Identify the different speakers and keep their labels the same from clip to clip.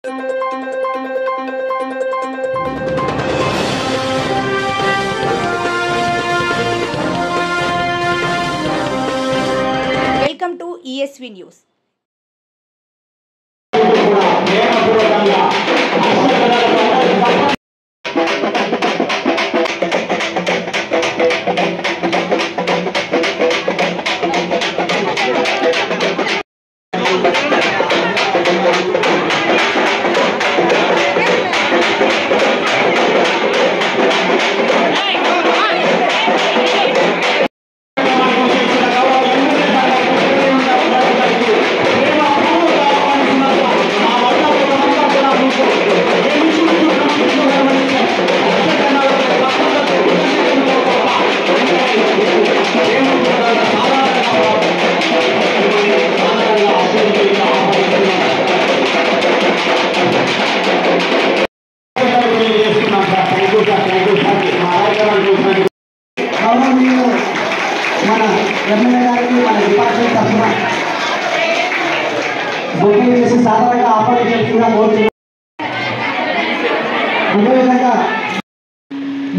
Speaker 1: Welcome to ESV news.
Speaker 2: మన MLA గారికి మన డిపార్ట్మెంట్ తరఫున బుకింగ్ చేసి సాధారణంగా ఆపరేషన్ కూడా కోరుతున్నాం. అదేవిధంగా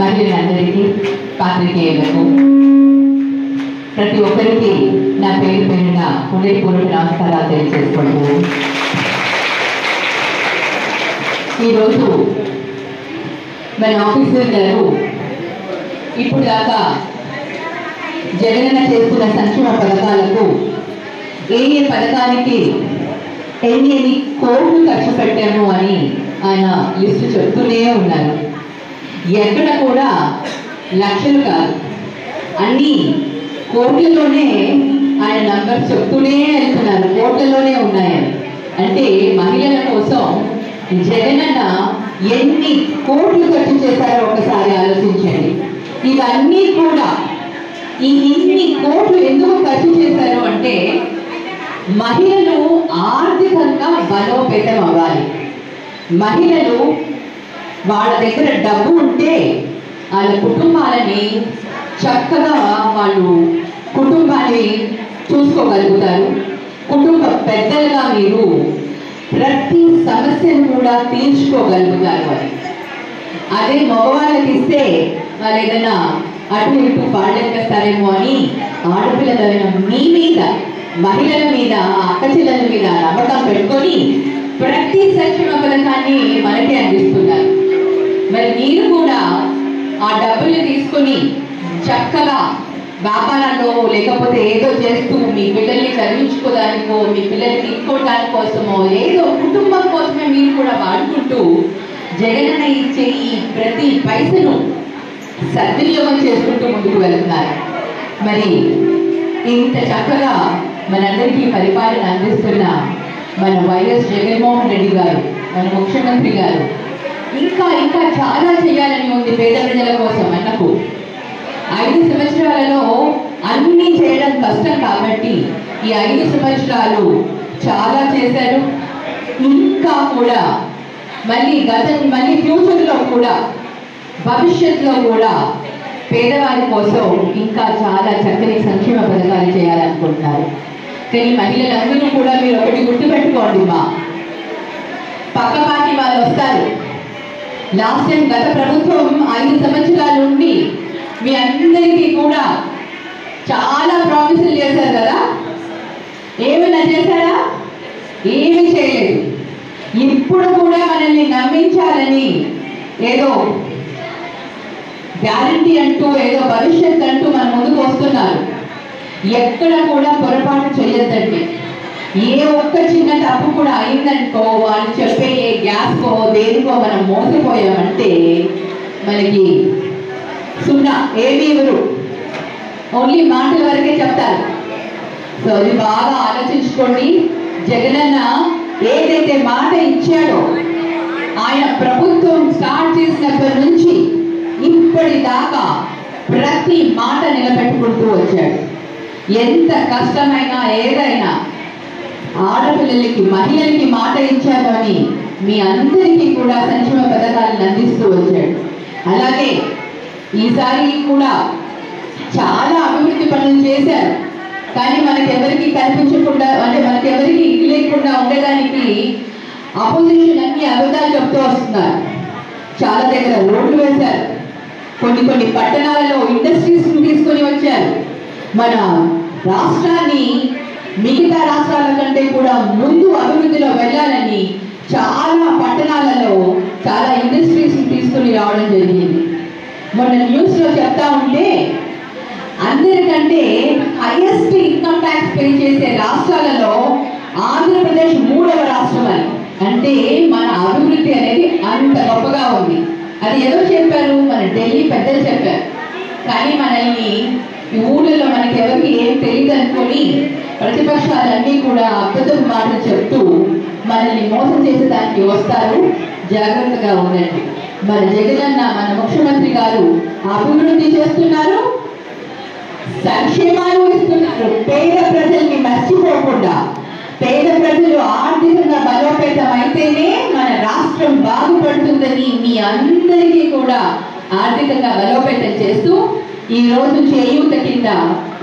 Speaker 3: మహిళలందరికీ, పాత్రికేయులకు, ప్రతి ఒక్కరికి నా పేరు పేరున హృదయపూర్వక నమస్కారాలు తెలియజేసుకుంటున్నాను. ఈరోజు మన ఆఫీసర్ గారు ఇప్పుడు దాకా జగనన్న చేస్తున్న సంక్షేమ పథకాలకు ఏ పథకానికి ఎన్ని కోట్లు ఖర్చు పెట్టాము అని ఆయన లిస్టు చెప్తూనే ఉన్నారు. ఎక్కడ కూడా లక్షలు కాదు, అన్ని కోట్లలోనే ఆయన నంబర్స్ చెప్తూనే వెళ్తున్నారు. కోట్లలోనే ఉన్నాయని అంటే మహిళల కోసం జగనన్న ఎన్ని కోట్లు ఖర్చు చేశారో ఒకసారి ఆలోచించండి. ఇవన్నీ కూడా ఇన్ని కోట్లు ఎందుకు ఖర్చు చేశారు అంటే మహిళలు ఆర్థికంగా బలోపేతం అవ్వాలి. మహిళలు వాళ్ళ దగ్గర డబ్బు ఉంటే వాళ్ళ కుటుంబాలని చక్కగా వాళ్ళు కుటుంబాన్ని చూసుకోగలుగుతారు. కుటుంబ పెద్దలుగా మీరు ప్రతి సమస్యను కూడా తీర్చుకోగలుగుతారు. అని అదే మగవాళ్ళకి ఇస్తే వాళ్ళు ఏదైనా అటు ఇటు పాడలేస్తారేమో అని ఆడపిల్లలైన మీ మీద, మహిళల మీద, అక్క చెల్లెల మీద నమ్మకం పెట్టుకొని ప్రతి సంక్షేమ పథకాన్ని మనకే అందిస్తున్నారు. మరి మీరు కూడా ఆ డబ్బులు తీసుకొని చక్కగా వ్యాపారాల్లో లేకపోతే ఏదో చేస్తూ మీ పిల్లల్ని చదివించుకోవడానికో, మీ పిల్లల్ని తీసుకోవడానికి కోసమో, ఏదో కుటుంబం కోసమే మీరు కూడా వాడుకుంటూ జగనన్న ఇచ్చే ఈ ప్రతి పైసను సద్వినియోగం చేసుకుంటూ ముందుకు వెళ్తున్నారు. మరి ఇంత చక్కగా మనందరికీ పరిపాలన అందిస్తున్న మన వైఎస్ జగన్మోహన్ రెడ్డి గారు, మన ముఖ్యమంత్రి గారు ఇంకా ఇంకా చాలా చేయాలని ఉంది పేద ప్రజల కోసం. అన్నకు 5 సంవత్సరాలలో అన్నీ చేయడం కష్టం కాబట్టి ఈ 5 సంవత్సరాలు చాలా చేశారు. ఇంకా కూడా మళ్ళీ ఫ్యూచర్లో కూడా, భవిష్యత్తులో కూడా పేదవారి కోసం ఇంకా చాలా చక్కని సంక్షేమ పథకాలు చేయాలనుకుంటున్నారు. కానీ మహిళలందరూ కూడా మీరు ఒకటి గుర్తుపెట్టుకోండి, మా పక్క పార్టీ వాళ్ళు వస్తారు. లాస్ట్ టైం గత ప్రభుత్వం 5 సంవత్సరాల నుండి మీ అందరికీ కూడా చాలా ప్రామిసులు చేశారు కదా. ఏమైనా చేశారా? ఏమీ చేయలేదు. ఇప్పుడు కూడా మనల్ని నమ్మించాలని ఏదో గ్యారంటీ అంటూ, ఏదో భవిష్యత్ అంటూ మన ముందుకు వస్తున్నారు. ఎక్కడ కూడా పొరపాటు చేయొద్దండి. ఏ ఒక్క చిన్న తప్పు కూడా అయిందనుకో, వాళ్ళు చెప్పే ఏ గ్యాస్కో దేనికో మనం మోసపోయామంటే మనకి సున్నా, ఏమీ ఇవ్వరు, ఓన్లీ మాటల వరకే చెప్తారు. సో అది బాగా ఆలోచించుకోండి. జగనన్న ఏదైతే మాట ఇచ్చాడో, ఆయన ప్రభుత్వం స్టార్ట్ చేసినప్పటి నుంచి ఇప్పటిదాకా ప్రతి మాట నిలబెట్టుకుంటూ వచ్చాడు. ఎంత కష్టమైనా ఏదైనా ఆడపిల్లలకి, మహిళలకి మాట ఇచ్చారు అని మీ అందరికీ కూడా సంక్షేమ పథకాలను అందిస్తూ వచ్చాడు. అలాగే ఈసారి కూడా చాలా అభివృద్ధి పనులు చేశారు. కానీ మనకెవరికి కనిపించకుండా, అంటే మనకెవరికి లేకుండా ఉండడానికి అపోజిషన్ అన్ని అబద్ధాలు చెప్తూ వస్తున్నారు. చాలా దగ్గర రోడ్లు వేశారు, కొన్ని పట్టణాలలో ఇండస్ట్రీస్ తీసుకొని వచ్చారు. మన రాష్ట్రాన్ని మిగతా రాష్ట్రాల కంటే కూడా ముందు అభివృద్ధిలో వెళ్ళాలని చాలా పట్టణాలలో చాలా ఇండస్ట్రీస్ తీసుకొని రావడం జరిగింది. మొన్న న్యూస్లో చెప్తా ఉంటే అందరికంటే హైయెస్ట్ ఇన్కమ్ ట్యాక్స్ పే చేసే రాష్ట్రాలలో ఆంధ్రప్రదేశ్ 3వ రాష్ట్రం అని. అంటే మన అభివృద్ధి అనేది అంత గొప్పగా ఉంది. అది ఎవరు చెప్పారు? మన ఢిల్లీ పెద్దలు చెప్పారు. కానీ మనల్ని ఈ ఊళ్ళలో మనకి ఎవరికి ఏం తెలియదు అనుకొని ప్రతిపక్షాలన్నీ కూడా అబద్ధపు మాటలు చెప్తూ మనల్ని మోసం చేసేదానికి వస్తారు. జాగ్రత్తగా ఉండండి. మన జగనన్న మన ముఖ్యమంత్రి గారు అభివృద్ధి చేస్తున్నారు, సంక్షేమాలు ఇస్తున్నారు. పేద ప్రజల్ని మర్చిపోకుండా, పేద ప్రజలు ఆర్థికంగా బలోపేతం అయితేనే మన రాష్ట్రం బాగుపడుతుందని మీ అందరికీ కూడా ఆర్థికంగా బలోపేతం చేస్తూ ఈ రోజు చేయూత కింద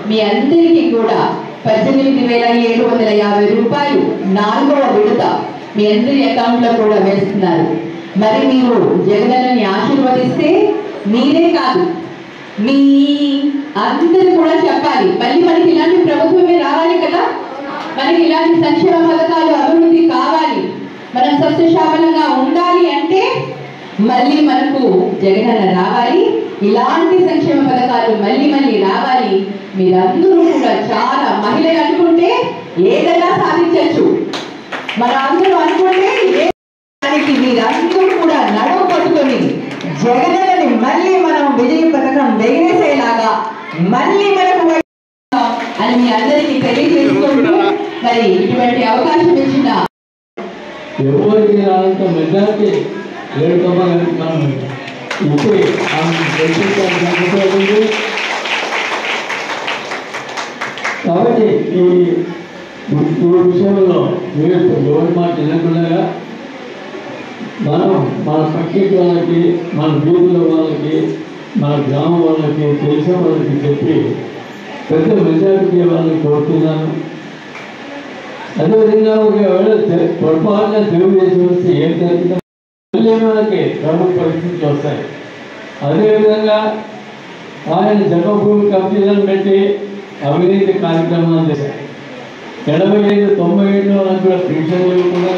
Speaker 3: మీ అందరికీ కూడా 18,750 రూపాయలు 4వ విడత మీ అందరి అకౌంట్లో కూడా వేస్తున్నారు. మరి మీరు జగనన్నని ఆశీర్వదిస్తే మీరే కాదు, మీ అందరూ కూడా చెప్పాలి, మళ్ళీ మనకి ఇలాంటి ప్రభుత్వమే రావాలి కదా, మనకి ఇలాంటి సంక్షేమ పథకాలు అభివృద్ధి కావాలి, మనం సస్యశ్యామలంగా ఉండాలి అంటే మళ్ళీ మనకు జగనన్న రావాలి, ఇలాంటి సంక్షేమ పథకాలు మళ్ళీ రావాలి. మీరందరూ కూడా చాలా మహిళలు అనుకుంటే ఏదైనా సాధించవచ్చు, మన అందరూ అనుకుంటే దానికి మీరందరూ కూడా నడవ పట్టుకొని జగనన్నని మళ్ళీ మనం విజయ పథకం ఎగిరేసేలాగా మళ్ళీ మనకు అని మీ అందరికీ తెలియజేసుకుంటూ మరి ఇటువంటి అవకాశం ఇచ్చిన
Speaker 4: ఎవరికి రానంత మెజార్టీ లేదు మనం ఇప్పుడు కాబట్టి ఈ విషయంలో మీరు ఎవరి మాట వినకుండా మనం మన పక్కింటి వాళ్ళకి, మన వీధుల వాళ్ళకి, మన గ్రామం వాళ్ళకి, తెలిసిన వాళ్ళకి చెప్పి పెద్ద మెజారిటీ వాళ్ళని కోరుతున్నాను. అదేవిధంగా ఒకవేళ పొరపాటున తెలుగుదేశం వస్తే ఏం జరుగుతుందో మళ్ళీ మనకి ప్రభుత్వ పరిస్థితులు వస్తాయి. అదేవిధంగా ఆయన జన్మభూమి కమిటీలను పెట్టి అవినీతి కార్యక్రమాలు చేశారు. 85-90 ఏళ్ళు కూడా పెన్షన్ లేకుండా